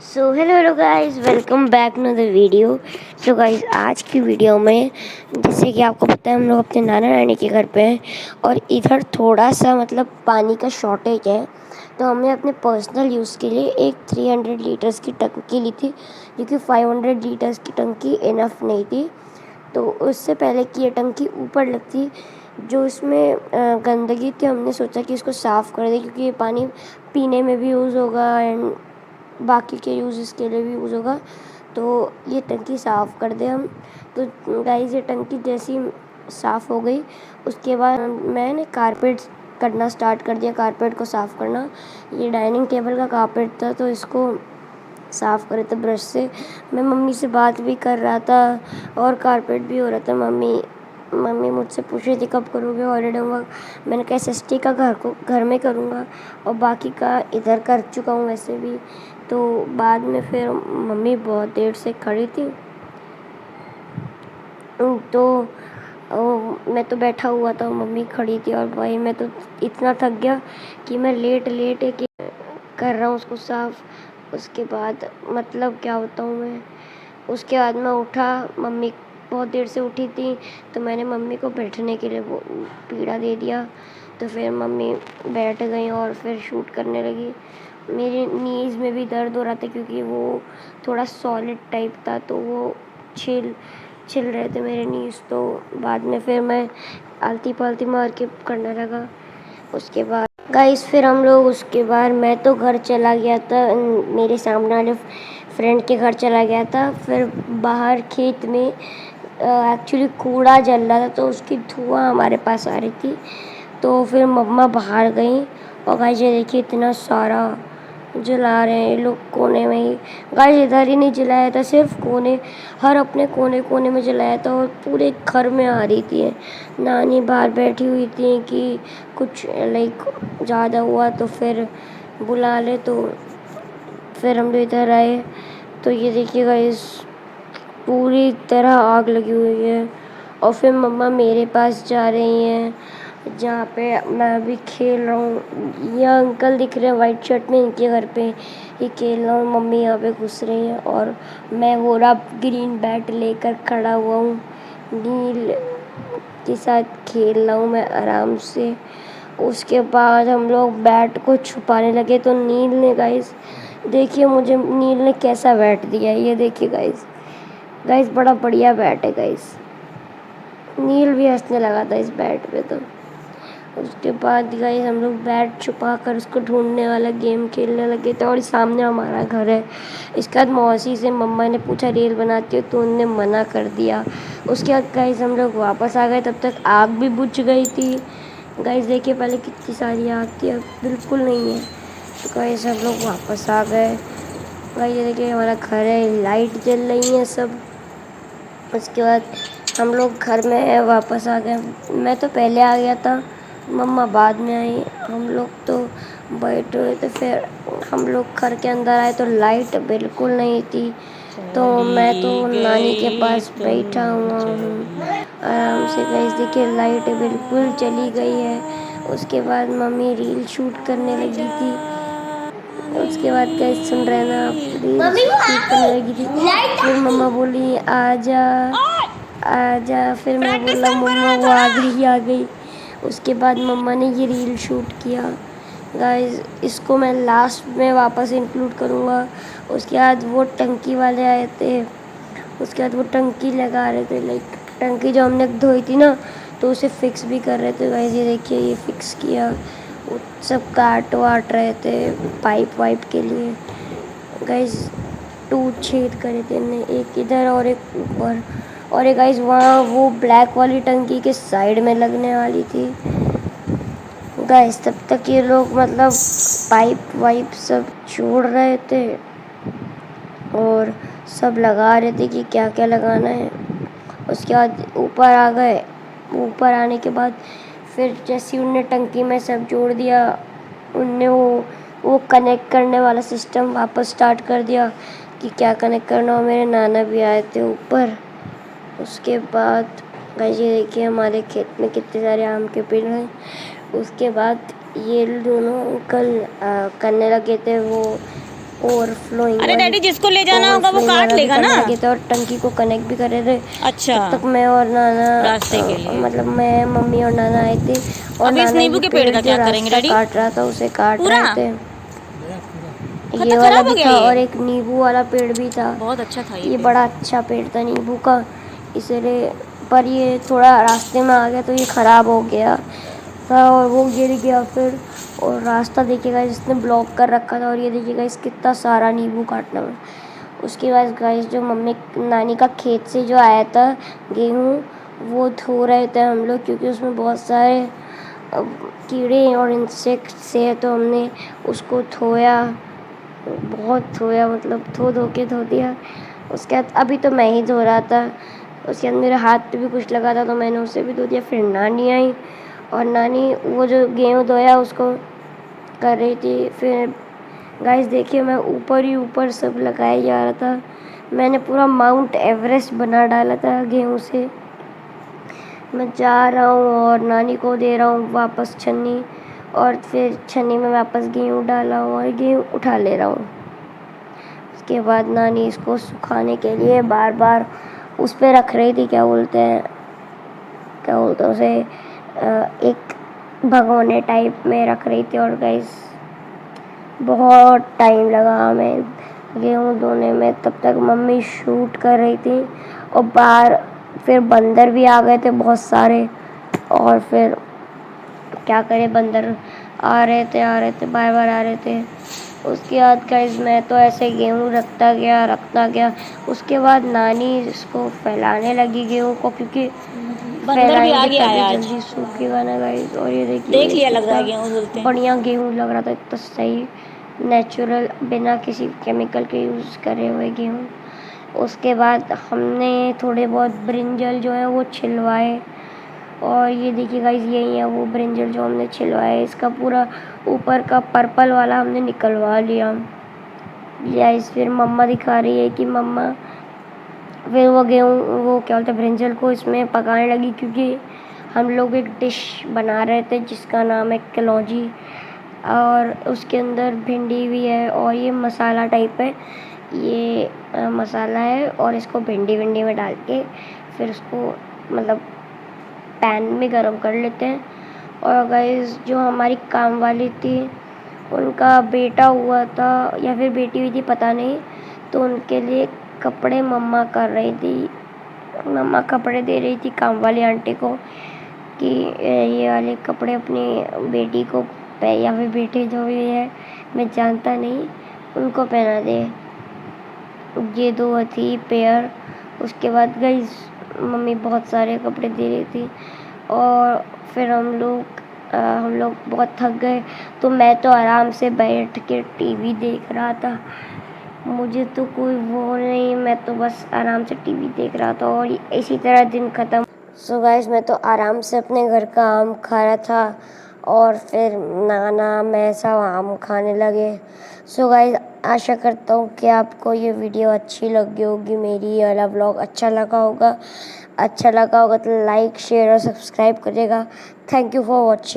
So hello guys, welcome back to the video. So guys, आज की video में जैसे कि आपको पता है हम लोग अपने नाना नानी के घर पे हैं और इधर थोड़ा सा पानी का शॉर्टेज है। तो हमने अपने पर्सनल यूज़ के लिए एक 300 लीटर्स की टंकी ली थी, क्योंकि 500 लीटर्स की टंकी इनफ नहीं थी। तो उससे पहले कि ये टंकी ऊपर लगती, जो इसमें गंदगी थी, हमने सोचा कि इसको साफ़ कर दें, क्योंकि ये पानी पीने में भी यूज़ होगा एंड बाकी के यूज़ के लिए भी यूज़ होगा। तो ये टंकी साफ़ कर दें हम। तो गाइस, ये टंकी जैसी साफ़ हो गई, उसके बाद मैंने कारपेट करना स्टार्ट कर दिया, कारपेट को साफ़ करना। ये डाइनिंग टेबल का कारपेट था, तो इसको साफ़ करे थे ब्रश से। मैं मम्मी से बात भी कर रहा था और कारपेट भी हो रहा था। मम्मी मुझसे पूछ रही थी कब करोगे हॉलीडे होमवर्क। मैंने कहा एसएसटी का घर में करूँगा और बाकी का इधर कर चुका हूँ वैसे भी। तो बाद में फिर मम्मी बहुत देर से खड़ी थी, तो मैं तो बैठा हुआ था, मम्मी खड़ी थी, और भाई मैं तो इतना थक गया कि मैं लेट लेट के कर रहा हूँ उसको साफ़। उसके बाद क्या बताऊँ मैं। उसके बाद मैं उठा, मम्मी बहुत देर से उठी थी, तो मैंने मम्मी को बैठने के लिए वो पीड़ा दे दिया। तो फिर मम्मी बैठ गई और फिर शूट करने लगी। मेरी नीज़ में भी दर्द हो रहा था, क्योंकि वो थोड़ा सॉलिड टाइप था, तो वो छिल छिल रहे थे मेरे नीज़। तो बाद में फिर मैं आलती पालती मार के करने लगा। उसके बाद गाइस, फिर हम लोग उसके बाद मैं तो घर चला गया था, मेरे सामने वाले फ्रेंड के घर चला गया था। फिर बाहर खेत में एक्चुअली कूड़ा जल रहा था, तो उसकी धुआं हमारे पास आ रही थी। तो फिर मम्मा बाहर गई और गाइस ये देखिए इतना सारा जला रहे हैं ये लोग कोने में ही। गाइस इधर ही नहीं जलाया था, सिर्फ कोने, हर अपने कोने कोने में जलाया था, और पूरे घर में आ रही थी। नानी बाहर बैठी हुई थी कि कुछ लाइक ज़्यादा हुआ तो फिर बुला ले। तो फिर हम लोग इधर आए, तो ये देखिए गाइस पूरी तरह आग लगी हुई है। और फिर मम्मा मेरे पास जा रही हैं, जहाँ पे मैं अभी खेल रहा हूँ। ये अंकल दिख रहे हैं वाइट शर्ट में, इनके घर पे ये खेल रहा हूँ। मम्मी यहाँ पे घुस रही हैं और मैं वो रहा ग्रीन बैट लेकर खड़ा हुआ हूँ, नील के साथ खेल रहा हूँ मैं आराम से। उसके बाद हम लोग बैट को छुपाने लगे, तो नील ने गाइस देखिए मुझे नील ने कैसा बैट दिया है, ये देखिए गाइस। गाइस बड़ा बढ़िया बैट है गाइस। नील भी हंसने लगा था इस बैट पे। तो उसके बाद गाइस हम लोग बैट छुपा कर उसको ढूंढने वाला गेम खेलने लगे थे, और सामने हमारा घर है। इसके बाद मौसी से मम्मा ने पूछा रील बनाती हो, तो उनने मना कर दिया। उसके बाद गाइस हम लोग वापस आ गए, तब तक आग भी बुझ गई थी। गाइस देखिए पहले कितनी सारी आग थी, अब बिल्कुल नहीं है। तो गाइस हम लोग वापस आ गए। गाइस ये देखिए हमारा घर है, लाइट जल रही है सब। उसके बाद हम लोग घर में वापस आ गए। मैं तो पहले आ गया था, मम्मा बाद में आई। हम लोग तो बैठे हुए थे, फिर हम लोग घर के अंदर आए तो लाइट बिल्कुल नहीं थी। तो मैं तो नानी के पास बैठा हुआ हूँ आराम से। गाइस देखिए लाइट बिल्कुल चली गई है। उसके बाद मम्मी रील शूट करने लगी थी। उसके बाद गाइस सुन रहे ना आप, रील शूट करने लगी थी। फिर मम्मा बोली आजा आजा, फिर मैं बोला मम्मा वो आ गई। उसके बाद मम्मा ने ये रील शूट किया। गाइस इसको मैं लास्ट में वापस इंक्लूड करूँगा। उसके बाद वो टंकी वाले आए थे, उसके बाद वो टंकी लगा रहे थे, लाइक टंकी जो हमने धोई थी ना, तो उसे फिक्स भी कर रहे थे। गाइस ये देखिए ये फिक्स किया, वो सब काट वाट रहे थे पाइप वाइप के लिए। गाइस 2 छेद करे थे इनने, एक इधर और एक ऊपर। और एक गाइस वहाँ वो ब्लैक वाली टंकी के साइड में लगने वाली थी। गाइस तब तक ये लोग पाइप वाइप सब जोड़ रहे थे और सब लगा रहे थे कि क्या क्या लगाना है। उसके बाद ऊपर आ गए। ऊपर आने के बाद फिर जैसे उनने टंकी में सब जोड़ दिया, उनने वो कनेक्ट करने वाला सिस्टम वापस स्टार्ट कर दिया कि क्या कनेक्ट करना हो। मेरे नाना भी आए थे ऊपर। उसके बाद गाइस ये देखिए हमारे खेत में कितने सारे आम के पेड़ हैं। उसके बाद ये दोनों अंकल करने लगे थे वो ओवरफ्लोइंग अरे वाली डैडी जिसको ले जाना होगा वो ओवरफ्लोइंग काट वाला भी लेगा ना। करने लगे थे और टंकी को कनेक्ट भी कर रहे थे। अच्छा, तब तक मैं और नाना रास्ते के लिए। मतलब मैं, मम्मी और नाना आए थे और अब इस नाना नींबू ये के पेड़ पेड़ का जो क्या करेंगे रास्ता डैडी? काट रहा था उसे काट पूरा रहे थे। ये वाला खराब हो भी गया था ये? और एक नींबू वाला पेड़ भी था। बहुत अच्छा था ये ये पेड़। बड़ा अच्छा पेड़ था नींबू का, इसलिए पर ये थोड़ा रास्ते में आ गया तो ये ख़राब हो गया था और वो गिर गया फिर। और रास्ता देखिएगा इसने ब्लॉक कर रखा था और ये देखिएगा इस कितना सारा नींबू काटना में। उसके बाद गाइस जो मम्मी नानी का खेत से जो आया था गेहूँ, वो धो रहे थे हम लोग क्योंकि उसमें बहुत सारे कीड़े और इंसेक्ट्स है, तो हमने उसको धोया, बहुत धोया, मतलब धो दिया। उसके बाद अभी तो मैं ही धो रहा था, उसके बाद मेरे हाथ पे भी कुछ लगा था तो मैंने उसे भी धो दिया। फिर नानी आई और नानी वो जो गेहूँ धोया उसको कर रही थी। फिर गाइस देखिए मैं ऊपर ही ऊपर सब लगाया जा रहा था, मैंने पूरा माउंट एवरेस्ट बना डाला था गेहूँ से। मैं जा रहा हूँ और नानी को दे रहा हूँ वापस छन्नी, और फिर छन्नी में वापस गेहूँ डाला हूँ और गेहूँ उठा ले रहा हूँ। उसके बाद नानी इसको सुखाने के लिए बार बार उस पर रख रही थी, क्या बोलते हैं उसे, एक भगोने टाइप में रख रही थी। और गाइस बहुत टाइम लगा हमें गेहूँ धोने में, तब तक मम्मी शूट कर रही थी और बाहर फिर बंदर भी आ गए थे बहुत सारे। और फिर क्या करें, बंदर आ रहे थे बार बार आ रहे थे। उसके बाद गाइस मैं तो ऐसे गेहूँ रखता गया। उसके बाद नानी इसको फैलाने लगी गेहूँ को, क्योंकि बंदर भी आ फैलाएंगे गया है तभी आज। जल्दी सूखेगा ना गाइस। और ये देखिए देख गाइस लिया लग रहा है कितना गेहूँ धुलते। बढ़िया गेहूँ लग रहा था, इतना सही नेचुरल बिना किसी केमिकल के यूज़ करे हुए गेहूँ। उसके बाद हमने थोड़े बहुत ब्रिंजल जो है वो छिलवाए, और ये देखिए गाइस यही है वो ब्रिंजल जो हमने छिलवाए। इसका पूरा ऊपर का पर्पल वाला हमने निकलवा लिया। गाइस फिर मम्मा दिखा रही है कि मम्मा फिर वो गेहूँ वो क्या बोलते हैं ब्रिंजल को इसमें पकाने लगी, क्योंकि हम लोग एक डिश बना रहे थे जिसका नाम है कलौजी, और उसके अंदर भिंडी भी है और ये मसाला टाइप है। ये मसाला है और इसको भिंडी विंडी में डाल के फिर उसको मतलब पैन में गरम कर लेते हैं। और गाइस जो हमारी काम वाली थी उनका बेटा हुआ था या फिर बेटी हुई थी पता नहीं, तो उनके लिए कपड़े मम्मा कर रही थी। मम्मा कपड़े दे रही थी काम वाली आंटी को कि ये वाले कपड़े अपनी बेटी को या फिर बेटे जो भी है मैं जानता नहीं उनको पहना दे। ये दो थी पेयर। उसके बाद गाइस मम्मी बहुत सारे कपड़े दे रही थी और फिर हम लोग बहुत थक गए, तो मैं तो आराम से बैठ के टीवी देख रहा था। मुझे तो कोई वो नहीं, मैं तो बस आराम से टीवी देख रहा था और इसी तरह दिन ख़त्म। सो गाइस मैं तो आराम से अपने घर का आम खा रहा था और फिर नाना मैं सब आम खाने लगे। सो गाइस आशा करता हूँ कि आपको ये वीडियो अच्छी लगी होगी, मेरी ये वाला व्लॉग अच्छा लगा होगा तो लाइक शेयर और सब्सक्राइब करिएगा। Thank you for watching.